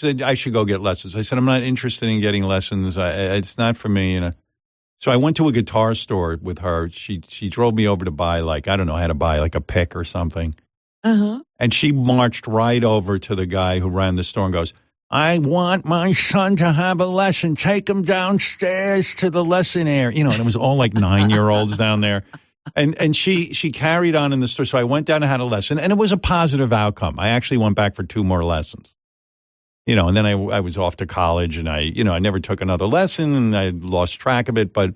said I should go get lessons. I said, I'm not interested in getting lessons. It's not for me, you know. So I went to a guitar store with her. She drove me over to buy, like, I don't know how to buy, like a pick or something. Uh-huh. And she marched right over to the guy who ran the store and goes, I want my son to have a lesson. Take him downstairs to the lesson area. You know, and it was all like 9-year-olds down there. And she carried on in the store. So I went down and had a lesson, and it was a positive outcome. I actually went back for 2 more lessons. You know, and then I was off to college, and I never took another lesson, and I lost track of it. But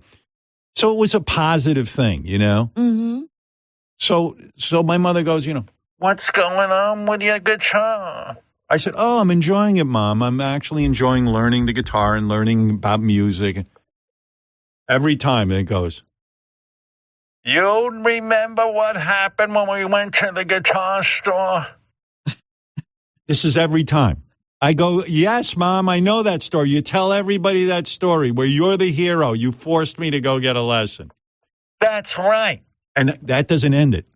so it was a positive thing, you know? Mm-hmm. So my mother goes, you know, what's going on with your guitar? I said, oh, I'm enjoying it, Mom. I'm actually enjoying learning the guitar and learning about music. Every time it goes, you remember what happened when we went to the guitar store? This is every time. I go, yes, Mom, I know that story. You tell everybody that story where you're the hero. You forced me to go get a lesson. That's right. And that doesn't end it.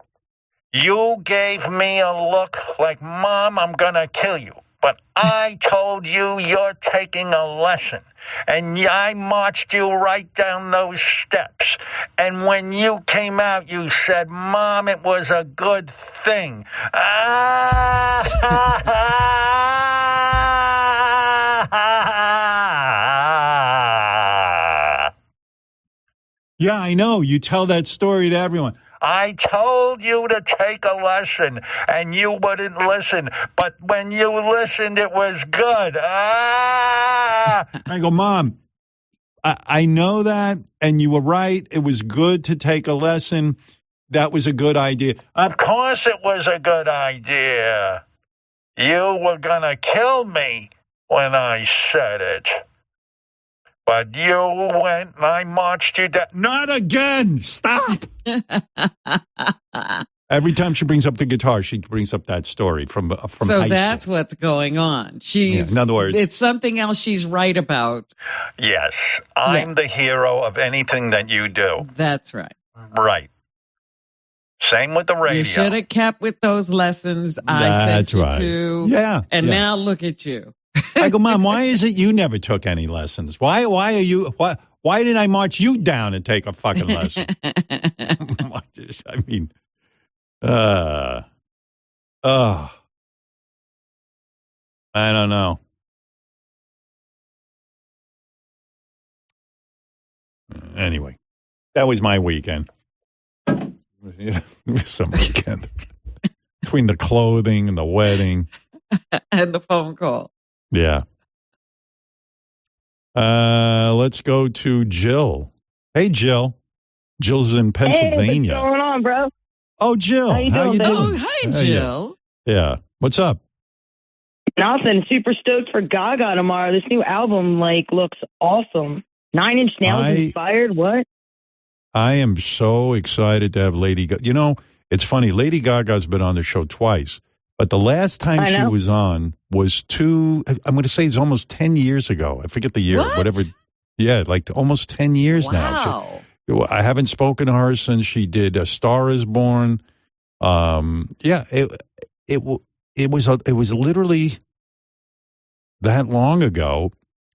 You gave me a look like, Mom, I'm going to kill you. But I told you you're taking a lesson. And I marched you right down those steps. And when you came out, you said, Mom, it was a good thing. Yeah, I know. You tell that story to everyone. I told you to take a lesson, and you wouldn't listen. But when you listened, it was good. I go, Mom, I know that, and you were right. It was good to take a lesson. That was a good idea. Of course it was a good idea. You were going to kill me when I said it. But you went and I marched you down. Not again! Stop! Every time she brings up the guitar, she brings up that story from high school. So that's what's going on. In other words, it's something else she's right about. Yes, I'm the hero of anything that you do. That's right. Right. Same with the radio. You should have kept with those lessons I sent you to. Yeah. And now look at you. I go, Mom, why is it you never took any lessons? Why did I march you down and take a fucking lesson? I mean, I don't know. Anyway, that was my weekend. Some weekend. Between the clothing and the wedding. And the phone call. Yeah. Let's go to Jill. Hey, Jill. Jill's in Pennsylvania. Hey, what's going on, bro? Oh, Jill. How you doing? Oh, hi, Jill. Yeah. What's up? Nothing. Super stoked for Gaga tomorrow. This new album, looks awesome. 9 Inch Nails inspired. What? I am so excited to have Lady Gaga. You know, it's funny. Lady Gaga's been on the show twice. But the last time she was on was I'm going to say it's almost 10 years ago. I forget the year, whatever. Yeah, like almost 10 years now. I haven't spoken to her since she did A Star Is Born. Yeah, it was literally that long ago.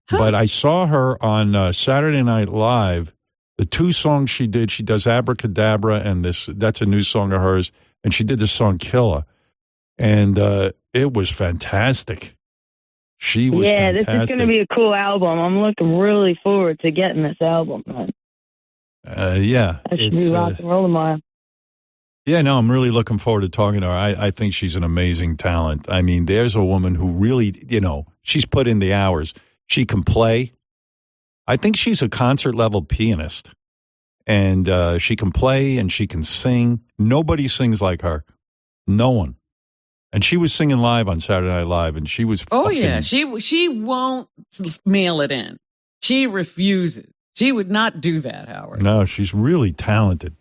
Huh. But I saw her on Saturday Night Live. The 2 songs she did, she does Abracadabra, and that's a new song of hers. And she did the song Killer. And it was fantastic. She was fantastic. This is going to be a cool album. I'm looking really forward to getting this album, man. Yeah. That should be rock and roll tomorrow. Yeah, no, I'm really looking forward to talking to her. I think she's an amazing talent. I mean, there's a woman who really, she's put in the hours. She can play. I think she's a concert-level pianist. And she can play and she can sing. Nobody sings like her. No one. And she was singing live on Saturday Night Live, and she was yeah. She won't mail it in. She refuses. She would not do that, Howard. No, she's really talented.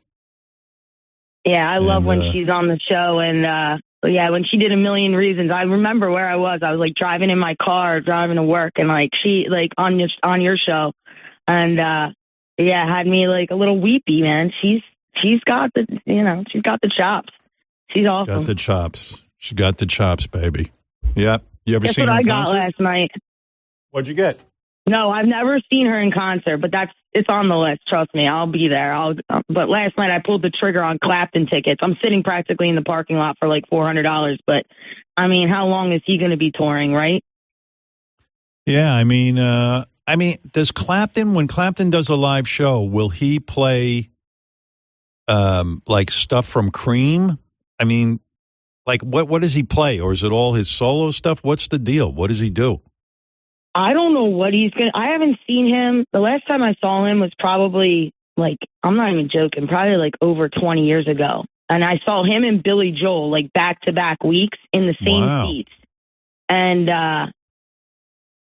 Yeah, I love when she's on the show. And, when she did A Million Reasons, I remember where I was. I was, driving in my car, driving to work, and, she, on your show. And, had me, a little weepy, man. She's got the, she's got the chops. She's awesome. Got the chops. She got the chops, baby. Yep. You ever Guess seen what her I in got concert? last night? What'd you get? No, I've never seen her in concert, but it's on the list. Trust me, I'll be there. But last night I pulled the trigger on Clapton tickets. I'm sitting practically in the parking lot for like $400. But I mean, how long is he going to be touring, right? Yeah, I mean, does Clapton, when Clapton does a live show, will he play like stuff from Cream? I mean, like what does he play, or is it all his solo stuff? What's the deal? What does he do? I don't know what he's going to. I haven't seen him. The last time I saw him was probably like, I'm not even joking, probably like over 20 years ago. And I saw him and Billy Joel like back-to-back weeks in the same seats. And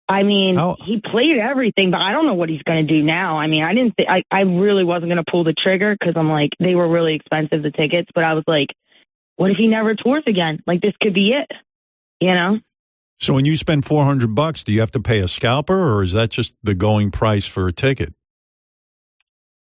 I mean, he played everything, but I don't know what he's going to do now. I mean, I really wasn't going to pull the trigger because I'm like, they were really expensive, the tickets. But I was like, what if he never tours again? Like, this could be it, you know? So when you spend $400, do you have to pay a scalper, or is that just the going price for a ticket?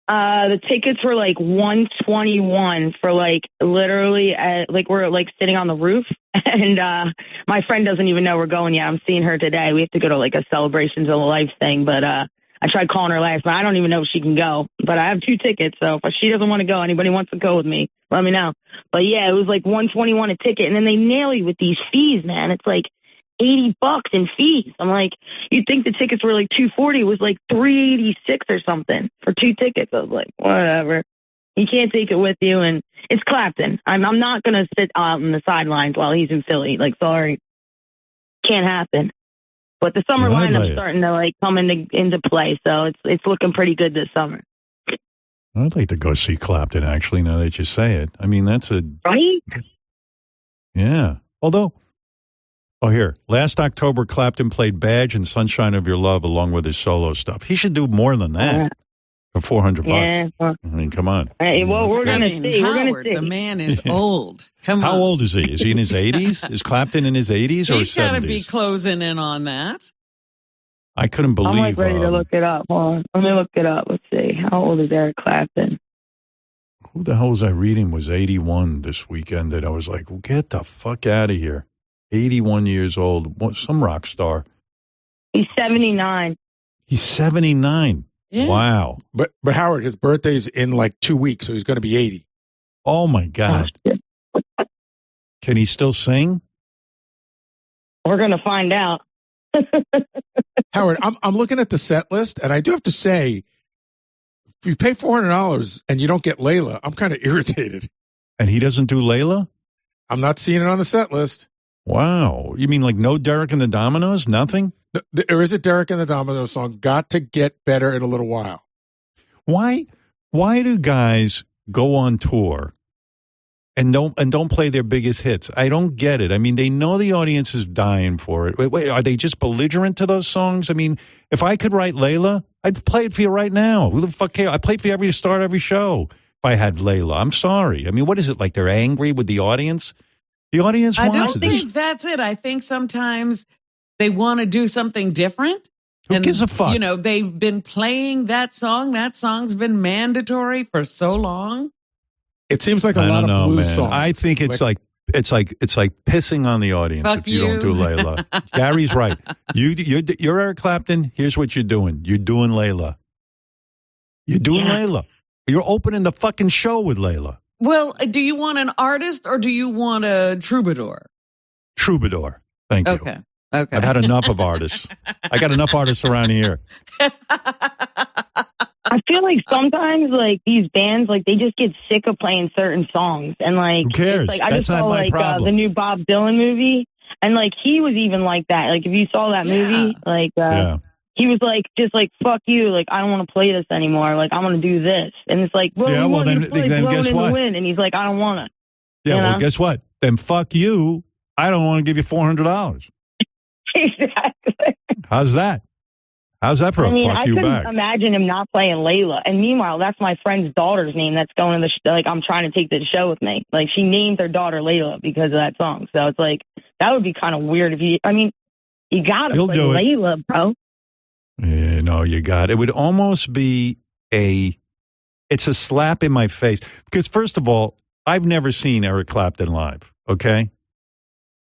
The tickets were like $121 for like literally like we're like sitting on the roof, and my friend doesn't even know we're going yet. I'm seeing her today. We have to go to like a celebrations of life thing, but I tried calling her last night. I don't even know if she can go, but I have 2 tickets. So if she doesn't want to go, anybody wants to go with me, let me know. But yeah, it was like $121 a ticket, and then they nail you with these fees, man. It's like $80 in fees. I'm like, you'd think the tickets were like $240. It was like $386 or something for 2 tickets. I was like, whatever. You can't take it with you, and it's Clapton. I'm not gonna sit out on the sidelines while he's in Philly. Like, sorry, can't happen. But the summer lineup's starting to like come into play, so it's looking pretty good this summer. I'd like to go see Clapton, actually, now that you say it. I mean, that's right? Yeah. Although, here. Last October, Clapton played Badge and Sunshine of Your Love along with his solo stuff. He should do more than that for $400. Yeah. I mean, come on. Well, we're going to see. Howard, we're going to see. The man is old. Come on. How old is he? Is he in his 80s? Is Clapton in his 80s or 70s? He's got to be closing in on that. I couldn't believe. I'm like ready to look it up. Hold on. Let me look it up. Let's see. How old is Eric Clapton? Who the hell was I reading was 81 this weekend that I was like, well, get the fuck out of here. 81 years old. Some rock star. He's 79. He's 79. Yeah. Wow. But Howard, his birthday's in like 2 weeks, so he's going to be 80. Oh, my God. Can he still sing? We're going to find out. Howard, I'm looking at the set list, and I do have to say, if you pay $400 and you don't get Layla, I'm kind of irritated. And he doesn't do Layla? I'm not seeing it on the set list. Wow. You mean like no Derek and the Dominoes? Nothing? There is a Derek and the Dominoes song, Got to Get Better in a Little While. Why do guys go on tour and don't play their biggest hits? I don't get it. I mean, they know the audience is dying for it. Wait, are they just belligerent to those songs? I mean, if I could write Layla, I'd play it for you right now. Who the fuck cares? I play for you start every show if I had Layla. I'm sorry. I mean, what is it, like they're angry with the audience? The audience wants it. I don't think that's it. I think sometimes they want to do something different. Who gives a fuck? You know, they've been playing that song. That song's been mandatory for so long. It seems like a lot of blues songs. I think it's like pissing on the audience if you don't do Layla. Gary's right. You're Eric Clapton. Here's what you're doing. You're doing Layla. You're doing Layla. You're opening the fucking show with Layla. Well, do you want an artist or do you want a troubadour? Troubadour. Thank you. Okay. I've had enough of artists. I got enough artists around here. I feel like sometimes, like, these bands, like, they just get sick of playing certain songs. And, like, who cares? Like, I just saw, like, the new Bob Dylan movie. And, like, he was even like that. Like, if you saw that movie, like, he was like, just like, fuck you. Like, I don't want to play this anymore. Like, I want to do this. And it's like, well, then guess what? Wind. And he's like, I don't want to. Yeah, well, guess what? Then fuck you. I don't want to give you $400. Exactly. How's that? How's that for a fuck you back? I couldn't imagine him not playing Layla. And meanwhile, that's my friend's daughter's name that's going to the like, I'm trying to take the show with me. Like, she named her daughter Layla because of that song. So it's like, that would be kind of weird if you got to play Layla, bro. Yeah, no, you got it. It would almost be it's a slap in my face. Because first of all, I've never seen Eric Clapton live, okay?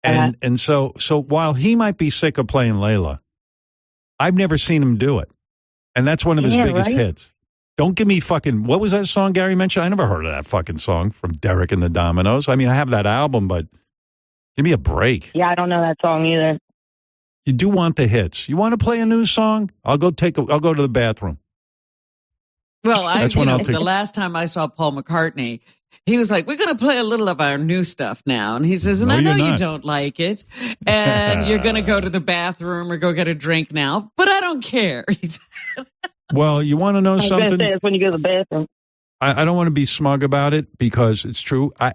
And so while he might be sick of playing Layla, I've never seen him do it. And that's one of his biggest hits. Don't give me fucking, what was that song Gary mentioned? I never heard of that fucking song from Derek and the Dominoes. I mean, I have that album, but give me a break. Yeah, I don't know that song either. You do want the hits. You want to play a new song? I'll go to the bathroom. Well, the last time I saw Paul McCartney, he was like, we're going to play a little of our new stuff now. And he says, and I know you don't like it. And you're going to go to the bathroom or go get a drink now. But I don't care. Well, you want to know something? I was going to say, it's when you go to the bathroom. I don't want to be smug about it because it's true. I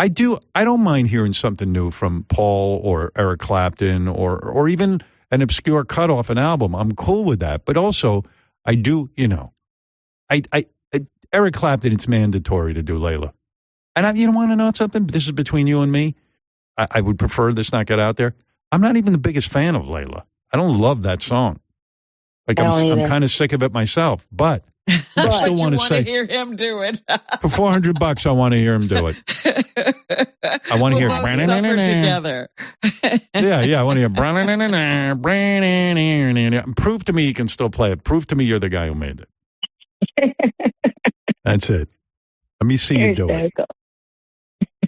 don't mind hearing something new from Paul or Eric Clapton or even an obscure cut off an album. I'm cool with that. But also, I do, Eric Clapton, it's mandatory to do Layla. And you don't want to know something? This is between you and me. I would prefer this not get out there. I'm not even the biggest fan of Layla. I don't love that song. Like I'm kind of sick of it myself, but I still want to hear him do it. For $400, I want to hear him do it. I want to hear together. Yeah, I want to hear prove to me you can still play it. Prove to me you're the guy who made it. That's it. Let me see you do it.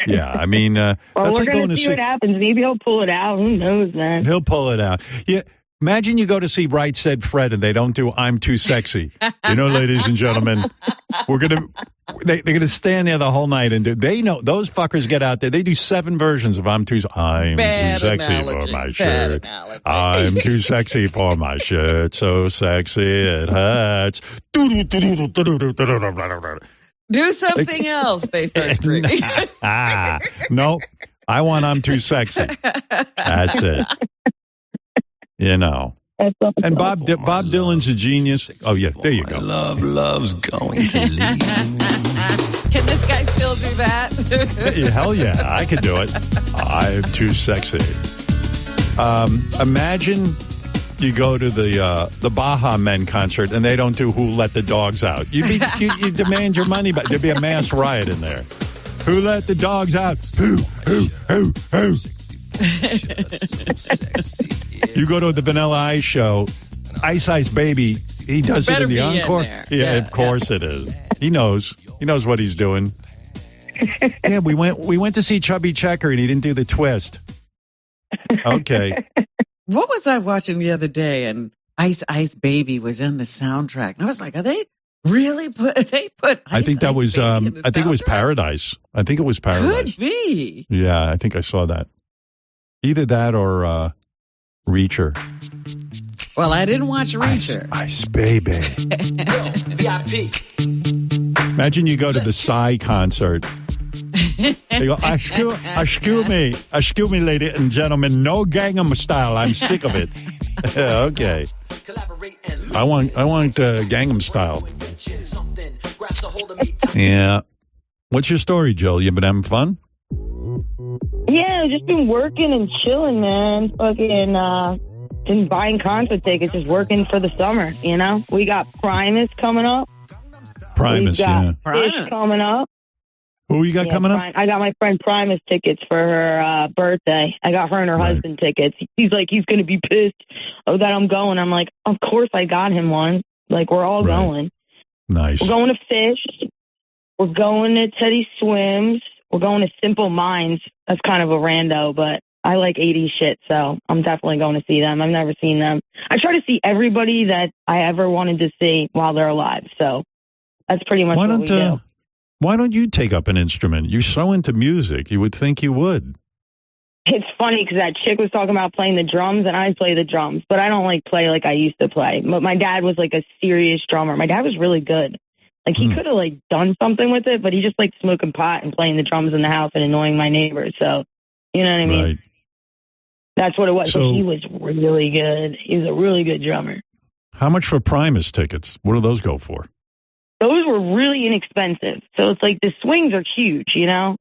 Yeah, I mean, well, that's like going to see what happens. Maybe he'll pull it out. Who knows, man? He'll pull it out. Yeah. Imagine you go to see Right Said Fred and they don't do I'm Too Sexy. Ladies and gentlemen, they're gonna stand there the whole night and they know those fuckers get out there. They do 7 versions of I'm too sexy for my shirt. I'm too sexy for my shirt. So sexy it hurts. Do something else, they start screaming. No, I want I'm Too Sexy. That's it. And Bob Dylan's a genius. Oh, yeah, there you go. Love's going to leave. Can this guy still do that? Hell yeah, I could do it. I'm too sexy. Imagine you go to the Baha Men concert and they don't do Who Let the Dogs Out. You demand your money back. There'd be a mass riot in there. Who let the dogs out? Who? You go to the Vanilla Ice show, Ice Baby, he does it in the encore. Yeah, of course it is. He knows what he's doing. Yeah, we went to see Chubby Checker and he didn't do the twist. Okay. What was I watching the other day? And Ice Baby was in the soundtrack. And I was like, are they really put I think that was I think it was Paradise. I think it was Paradise. Could be. Yeah, I think I saw that. Either that or Reacher. Well, I didn't watch Reacher. Ice Baby. Imagine you go to the Psy concert. They go, excuse me, ladies and gentlemen, no Gangnam Style. I'm sick of it. Okay. I want Gangnam Style. Yeah. What's your story, Joel? You been having fun? Yeah, just been working and chilling, man. Fucking been buying concert tickets, just working for the summer. We got Primus coming up. Primus, yeah. Primus coming up. Who you got coming up? I got my friend Primus tickets for her birthday. I got her and her husband tickets. He's like, he's going to be pissed that I'm going. I'm like, of course I got him one. Like, we're all going. Nice. We're going to Fish. We're going to Teddy Swims. We're going to Simple Minds. That's kind of a rando, but I like 80s shit, so I'm definitely going to see them. I've never seen them. I try to see everybody that I ever wanted to see while they're alive, so that's pretty much what we do. Why don't you take up an instrument? You're so into music. You would think you would. It's funny because that chick was talking about playing the drums, and I play the drums, but I don't play like I used to play. But my dad was like a serious drummer. My dad was really good. Like, he could have done something with it, but he just liked smoking pot and playing the drums in the house and annoying my neighbors. So, you know what I mean? Right. That's what it was. So he was really good. He was a really good drummer. How much for Primus tickets? What do those go for? Those were really inexpensive. So it's like the swings are huge,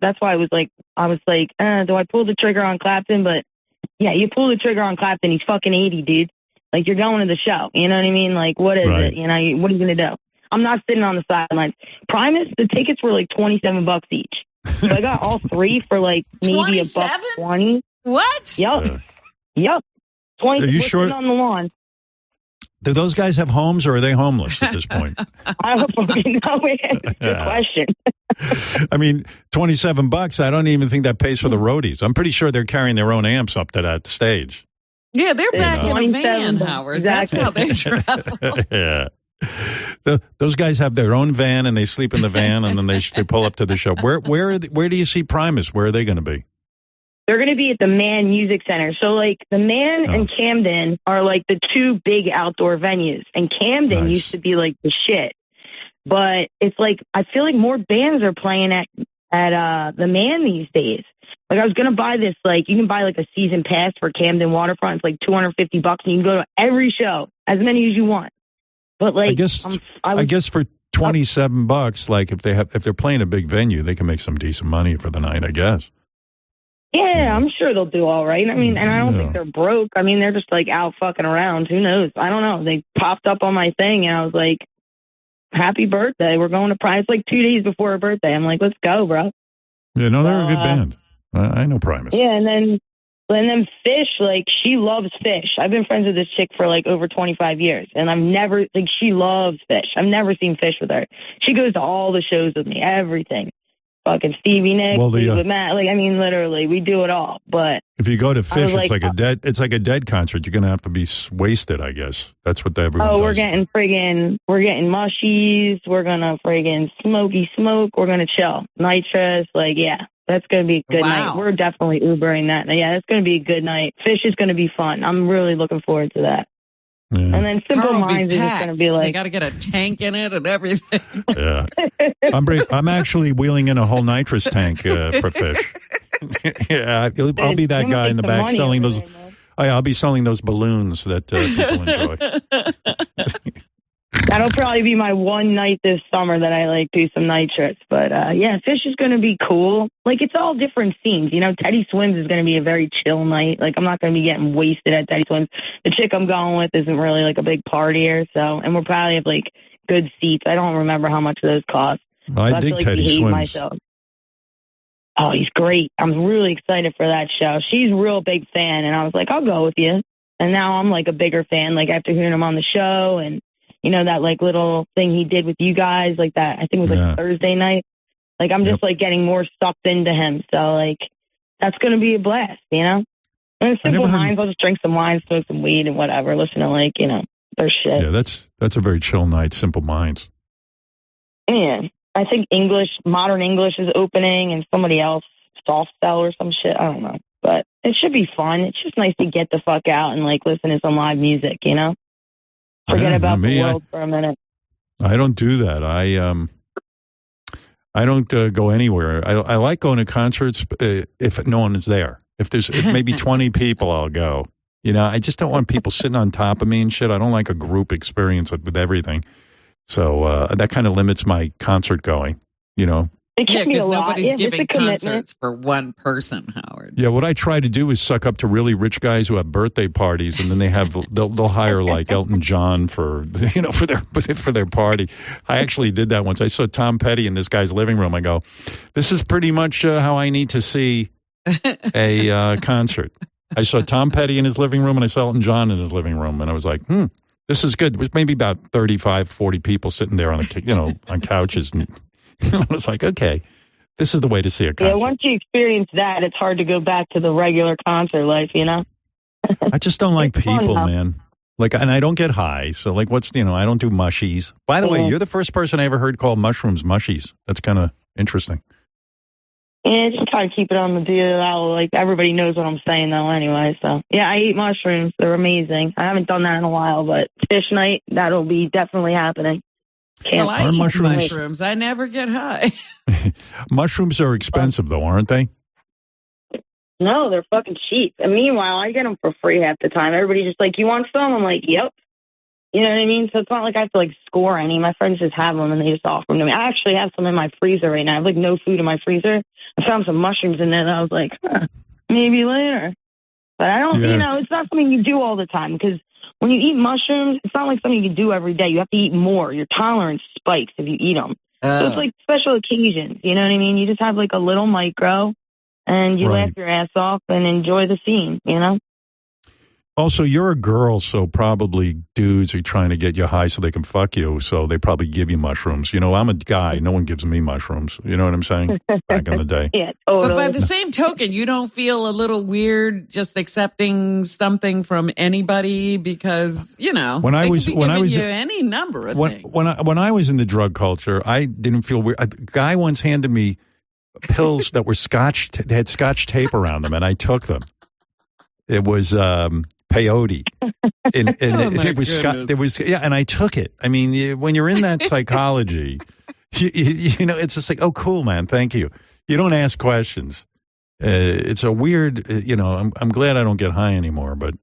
That's why I was like, do I pull the trigger on Clapton? But yeah, you pull the trigger on Clapton, he's fucking 80, dude. Like, you're going to the show. You know what I mean? Like, what is it? What are you going to do? I'm not sitting on the sidelines. Primus, the tickets were like $27 each. So I got all 3 for maybe $1.20. What? Yep. Yep. 20 Are you sure? On the lawn. Do those guys have homes, or are they homeless at this point? I don't fucking know. Good question. I mean, $27. I don't even think that pays for the roadies. I'm pretty sure they're carrying their own amps up to that stage. Yeah, they're back in a van, Howard. Exactly. That's how they travel. Yeah. Those guys have their own van, and they sleep in the van, and then they pull up to the show. Where do you see Primus? Where are they going to be? They're going to be at the Man Music Center. So, like, the Man and Camden are, like, the two big outdoor venues. And Camden used to be, like, the shit. But it's, like, I feel like more bands are playing at the Man these days. Like, I was going to buy this, like, you can buy, like, a season pass for Camden Waterfront. It's, like, $250, and you can go to every show, as many as you want. But, like, I guess for $27, like, if they're playing a big venue, they can make some decent money for the night, I guess. Yeah, I'm sure they'll do all right. I mean, and I don't think they're broke. I mean, they're just, like, out fucking around. Who knows? I don't know. They popped up on my thing, and I was like, happy birthday. We're going to Primus. Like 2 days before her birthday. I'm like, let's go, bro. Yeah, no, they're a good band. I know Primus. Yeah, and then Fish, like, she loves Fish. I've been friends with this chick for, like, over 25 years, and I've never, like, she loves Fish. I've never seen Fish with her. She goes to all the shows with me, everything. Fucking Stevie Nicks, with Matt. Like, I mean, literally, we do it all. But if you go to Fish, it's like a dead concert. You're gonna have to be wasted, I guess. That's what everyone does. We're getting mushies. We're gonna friggin' smoky smoke. We're gonna chill. Nitrous, like, yeah, that's gonna be a good night. We're definitely Ubering that. Yeah, it's gonna be a good night. Fish is gonna be fun. I'm really looking forward to that. Yeah. And then Simple Minds is just going to be like... They got to get a tank in it and everything. Yeah. I'm actually wheeling in a whole nitrous tank for Fish. Yeah, I'll be that guy in the back selling those... I'll be selling those balloons that people enjoy. That'll probably be my one night this summer that I, like, do some nitrous. But, yeah, Fish is going to be cool. Like, it's all different scenes. You know, Teddy Swims is going to be a very chill night. Like, I'm not going to be getting wasted at Teddy Swims. The chick I'm going with isn't really, like, a big partier. So, and we'll probably have, like, good seats. I don't remember how much those cost. I dig Teddy Swims. Myself. Oh, he's great. I'm really excited for that show. She's a real big fan. And I was like, I'll go with you. And now I'm, like, a bigger fan, like, after hearing him on the show and... You know, that, like, little thing he did with you guys, like that, I think it was, like, Thursday night. Like, I'm just, like, getting more sucked into him. So, like, that's going to be a blast, you know? And Simple Minds, I'll just drink some wine, smoke some weed and whatever, listen to, like, you know, their shit. Yeah, that's a very chill night, Simple Minds. Yeah. I think Modern English is opening and somebody else, Soft Cell or some shit. I don't know. But it should be fun. It's just nice to get the fuck out and, like, listen to some live music, you know? Forget about the world for a minute. I don't do that. I don't go anywhere. I like going to concerts if no one is there. If maybe 20 people, I'll go. You know, I just don't want people sitting on top of me and shit. I don't like a group experience with everything. So that kind of limits my concert going, you know. Yeah, because nobody's giving concerts for one person, Howard. Yeah, what I try to do is suck up to really rich guys who have birthday parties, and then they'll hire like Elton John for their party. I actually did that once. I saw Tom Petty in this guy's living room. I go, this is pretty much how I need to see a concert. I saw Tom Petty in his living room, and I saw Elton John in his living room, and I was like, this is good. It was maybe about 35, 40 people sitting there on on couches. And I was like, okay, this is the way to see a concert. Yeah, once you experience that, it's hard to go back to the regular concert life, you know? I just don't like people, man. Like, and I don't get high. So, like, I don't do mushies. By the way, you're the first person I ever heard call mushrooms mushies. That's kind of interesting. Yeah, just kind of keep it on the deal. Like, everybody knows what I'm saying, though, anyway. So, yeah, I eat mushrooms. They're amazing. I haven't done that in a while, but Fish Night, that'll be definitely happening. Well, I eat mushrooms. I never get high. Mushrooms are expensive, though, aren't they? No, they're fucking cheap. And meanwhile, I get them for free half the time. Everybody's just like, you want some? I'm like, yep. You know what I mean? So it's not like I have to, like, score any. My friends just have them, and they just offer them to me. I actually have some in my freezer right now. I have, like, no food in my freezer. I found some mushrooms in there, and I was like, maybe later. But I don't, it's not something you do all the time, because when you eat mushrooms, it's not like something you do every day. You have to eat more. Your tolerance spikes if you eat them. So it's like special occasions. You know what I mean? You just have like a little micro, and you laugh your ass off and enjoy the scene, you know? Also, you're a girl, so probably dudes are trying to get you high so they can fuck you, so they probably give you mushrooms. You know, I'm a guy. No one gives me mushrooms. You know what I'm saying? Back in the day. Yeah, totally. But by the same token, you don't feel a little weird just accepting something from anybody because, you know, when I was any number of things. When I was in the drug culture, I didn't feel weird. A guy once handed me pills that were had scotch tape around them, and I took them. It was peyote, and it was and I took it. I mean, when you're in that psychology, you know, it's just like, oh, cool, man, thank you. You don't ask questions. It's a weird, you know. I'm glad I don't get high anymore, but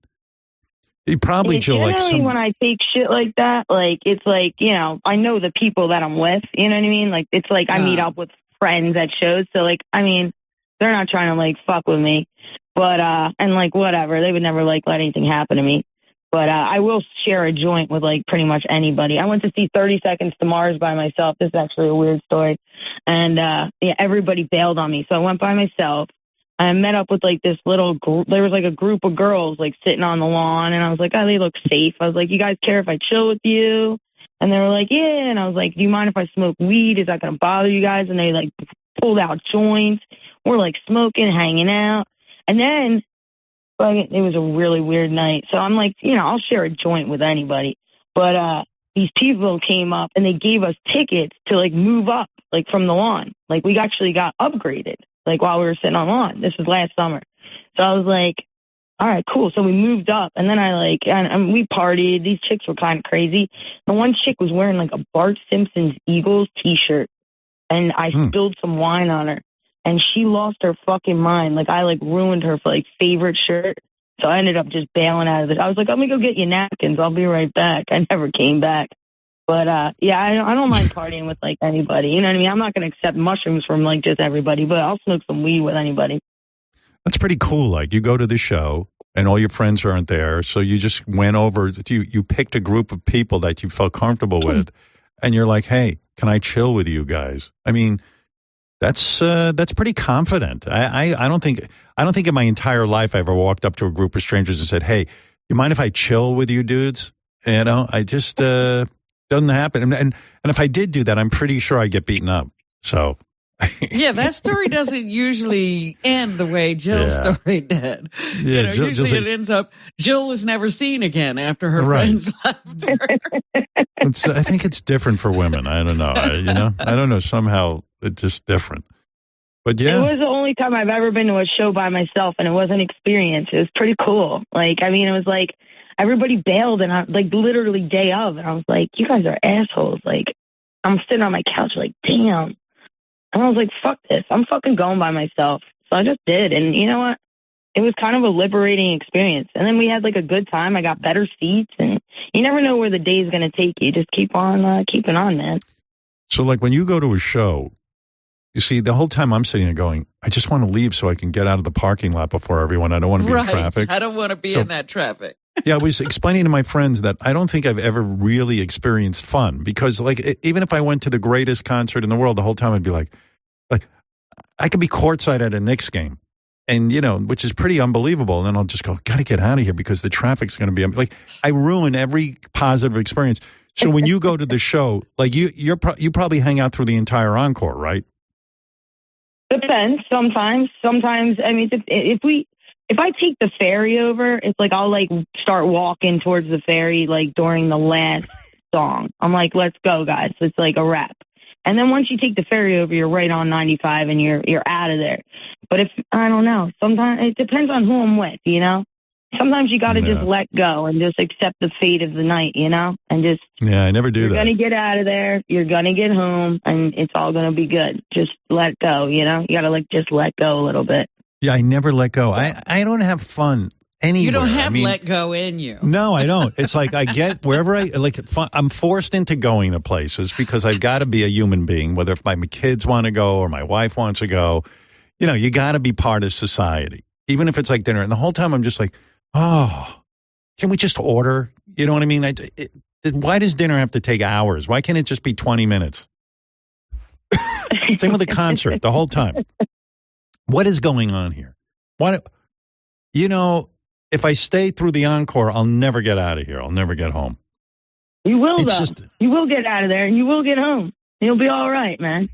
you probably chill like when I take shit like that, like it's like, you know, I know the people that I'm with. You know what I mean? Like it's like I meet up with friends at shows, so like I mean, they're not trying to like fuck with me. But, and like, whatever, they would never like let anything happen to me. But, I will share a joint with like pretty much anybody. I went to see 30 Seconds to Mars by myself. This is actually a weird story. And, yeah, everybody bailed on me. So I went by myself. I met up with like this little group. There was like a group of girls like sitting on the lawn. And I was like, oh, they look safe. I was like, you guys care if I chill with you? And they were like, yeah. And I was like, do you mind if I smoke weed? Is that going to bother you guys? And they like pulled out joints. We're like smoking, hanging out. And then, it was a really weird night. So I'm like, you know, I'll share a joint with anybody. But these people came up and they gave us tickets to like move up, like from the lawn. Like we actually got upgraded, like while we were sitting on lawn. This was last summer. So I was like, all right, cool. So we moved up, and then and we partied. These chicks were kind of crazy. The one chick was wearing like a Bart Simpson's Eagles t-shirt, and I spilled some wine on her. And she lost her fucking mind. Like, I, like, ruined her, like, favorite shirt. So I ended up just bailing out of it. I was like, I'm going to go get you napkins. I'll be right back. I never came back. But, yeah, I don't mind partying with, like, anybody. You know what I mean? I'm not going to accept mushrooms from, like, just everybody. But I'll smoke some weed with anybody. That's pretty cool. Like, you go to the show, and all your friends aren't there. So you just went over, you picked a group of people that you felt comfortable with. And you're like, hey, can I chill with you guys? I mean... That's pretty confident. I don't think in my entire life I ever walked up to a group of strangers and said, "Hey, you mind if I chill with you dudes?" You know, I just doesn't happen. And if I did do that, I'm pretty sure I'd get beaten up. So yeah, that story doesn't usually end the way Jill's story did. Yeah, you know, usually it ends up Jill was never seen again after her friends left her. I think it's different for women. I don't know. I don't know. Somehow it's just different. But yeah. It was the only time I've ever been to a show by myself, and it was an experience. It was pretty cool. Like, I mean, it was like everybody bailed, and I, like, literally day of, and I was like, you guys are assholes. Like, I'm sitting on my couch like, damn. And I was like, fuck this. I'm fucking going by myself. So I just did. And you know what? It was kind of a liberating experience. And then we had like a good time. I got better seats, and you never know where the day is going to take you. Just keep on keeping on, man. So like when you go to a show, you see, the whole time I'm sitting there going, I just want to leave so I can get out of the parking lot before everyone. I don't want to be in traffic. I don't want to be in that traffic. Yeah, I was explaining to my friends that I don't think I've ever really experienced fun because, like, even if I went to the greatest concert in the world, the whole time I'd be like I could be courtside at a Knicks game, and you know, which is pretty unbelievable. And then I'll just go, got to get out of here because the traffic's going to be like. I ruin every positive experience. So when you go to the show, like you probably hang out through the entire encore, right? Depends. Sometimes. I mean, if I take the ferry over, it's like I'll like start walking towards the ferry like during the last song. I'm like, let's go, guys. It's like a wrap. And then once you take the ferry over, you're right on 95 and you're out of there. But I don't know, sometimes it depends on who I'm with, you know? Sometimes you got to just let go and just accept the fate of the night, you know? And just... Yeah, I never do that. You're going to get out of there. You're going to get home and it's all going to be good. Just let go, you know? You got to like just let go a little bit. Yeah, I never let go. I don't have fun anywhere. You don't have let go in you. No, I don't. It's like I get wherever I'm forced into going to places because I've got to be a human being, whether if my kids want to go or my wife wants to go. You know, you got to be part of society, even if it's like dinner. And the whole time I'm just like, oh, can we just order? You know what I mean? Why does dinner have to take hours? Why can't it just be 20 minutes? Same with the concert the whole time. What is going on here? What, you know, if I stay through the encore, I'll never get out of here. I'll never get home. You will, though. You will get out of there, and you will get home. You'll be all right, man.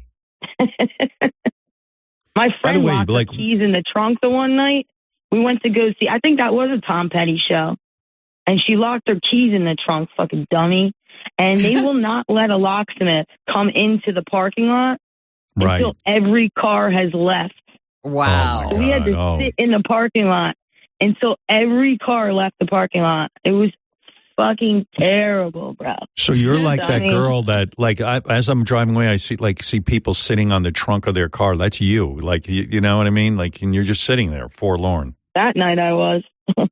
My friend locked her keys in the trunk the one night. We went to go see, I think that was a Tom Petty show. And she locked her keys in the trunk, fucking dummy. And they will not let a locksmith come into the parking lot until every car has left. Wow. So we had to sit in the parking lot until every car left the parking lot. It was fucking terrible, bro. So you're like that girl that, like, as I'm driving away, I see people sitting on the trunk of their car. That's you. Like, you know what I mean? Like, and you're just sitting there, forlorn. That night I was.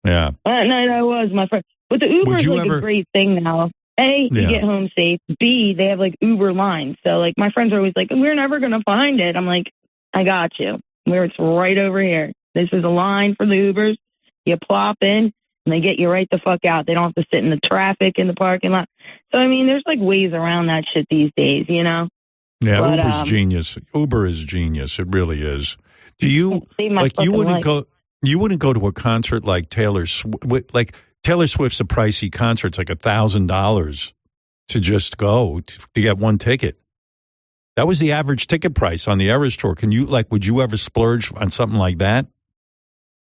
Yeah. That night I was, my friend. But the Uber is like a great thing now. A, you get home safe. B, they have like Uber lines. So like my friends are always like, we're never going to find it. I'm like, I got you. It's right over here. This is a line for the Ubers. You plop in and they get you right the fuck out. They don't have to sit in the traffic in the parking lot. So, I mean, there's like ways around that shit these days, you know? Yeah, but, Uber's genius. Uber is genius. It really is. Do you, like, you wouldn't go to a concert like Taylor Swift, like, Taylor Swift's a pricey concert. It's like $1,000 to just go to get one ticket. That was the average ticket price on the Eras Tour. Would you ever splurge on something like that?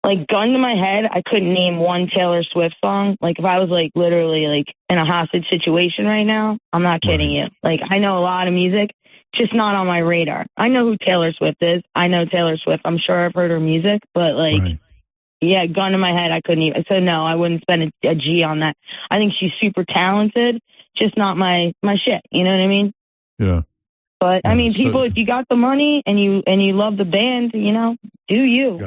Like, gun to my head, I couldn't name one Taylor Swift song. Like, if I was, like, literally, like, in a hostage situation right now, I'm not kidding you. Like, I know a lot of music, just not on my radar. I know who Taylor Swift is. I know Taylor Swift. I'm sure I've heard her music, but, like... Yeah, gun to my head, I couldn't even. So, no, I wouldn't spend a G on that. I think she's super talented, just not my shit. You know what I mean? Yeah. But, I mean, people, if you got the money and you love the band, you know, do you.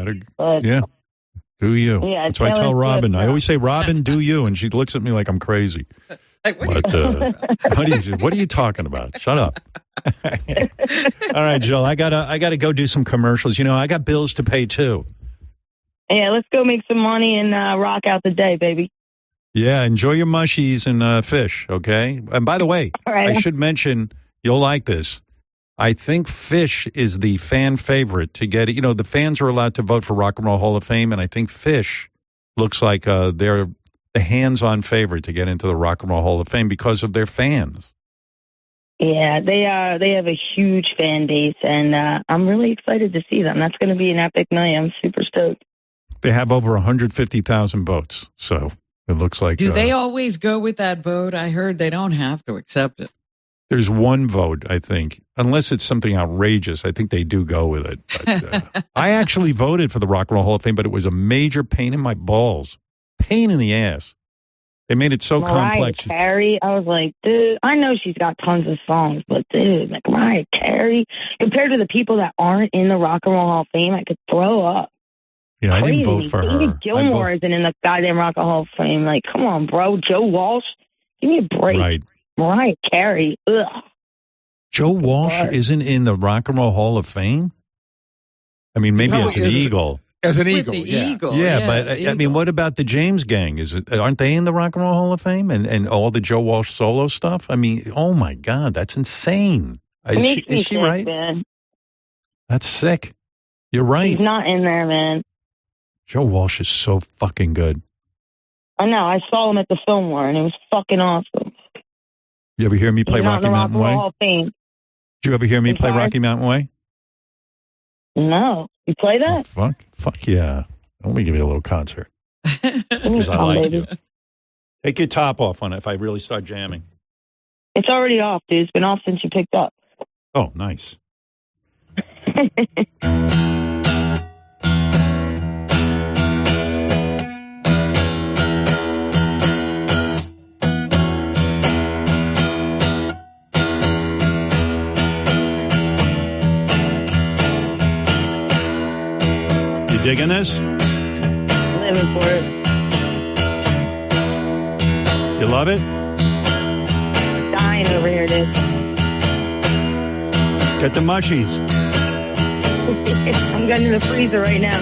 Do you. Yeah, that's why I tell Robin. I always say, Robin, do you. And she looks at me like I'm crazy. Like, what are you talking about? Shut up. All right, Jill, I gotta go do some commercials. You know, I got bills to pay, too. Yeah, let's go make some money and rock out the day, baby. Yeah, enjoy your mushies and fish, okay? And by the way, I should mention, you'll like this. I think Fish is the fan favorite to get it. You know, the fans are allowed to vote for Rock and Roll Hall of Fame, and I think Fish looks like they're the hands-on favorite to get into the Rock and Roll Hall of Fame because of their fans. Yeah, they have a huge fan base, and I'm really excited to see them. That's going to be an epic night. I'm super stoked. They have over 150,000 votes, so it looks like... Do they always go with that vote? I heard they don't have to accept it. There's one vote, I think. Unless it's something outrageous, I think they do go with it. But, I actually voted for the Rock and Roll Hall of Fame, but it was a major pain in my balls. Pain in the ass. They made it so complex. Mariah Carey, I was like, dude, I know she's got tons of songs, but dude, like Mariah Carey, compared to the people that aren't in the Rock and Roll Hall of Fame, I could throw up. Yeah, I didn't vote for her. David Gilmour isn't in the goddamn Rock and Roll Hall of Fame. Like, come on, bro. Joe Walsh, give me a break. Right. Mariah Carey, ugh. Joe Walsh isn't in the Rock and Roll Hall of Fame? I mean, maybe as an Eagle. As an Eagle, Eagle. Yeah, but I mean, what about the James Gang? Aren't they in the Rock and Roll Hall of Fame and all the Joe Walsh solo stuff? I mean, oh my God, that's insane. Is she right? Man. That's sick. You're right. He's not in there, man. Joe Walsh is so fucking good. I know. I saw him at the Fillmore, and it was fucking awesome. You ever hear me play Rocky Mountain Way? Hall of Fame. Did you ever hear me play Rocky Mountain Way? No. You play that? Oh, fuck yeah. Let me give you a little concert. Because I like you. Take your top off on it if I really start jamming. It's already off, dude. It's been off since you picked up. Oh, nice. Digging this? Living for it. You love it? Dying over here, dude. Get the mushies. I'm going to the freezer right now.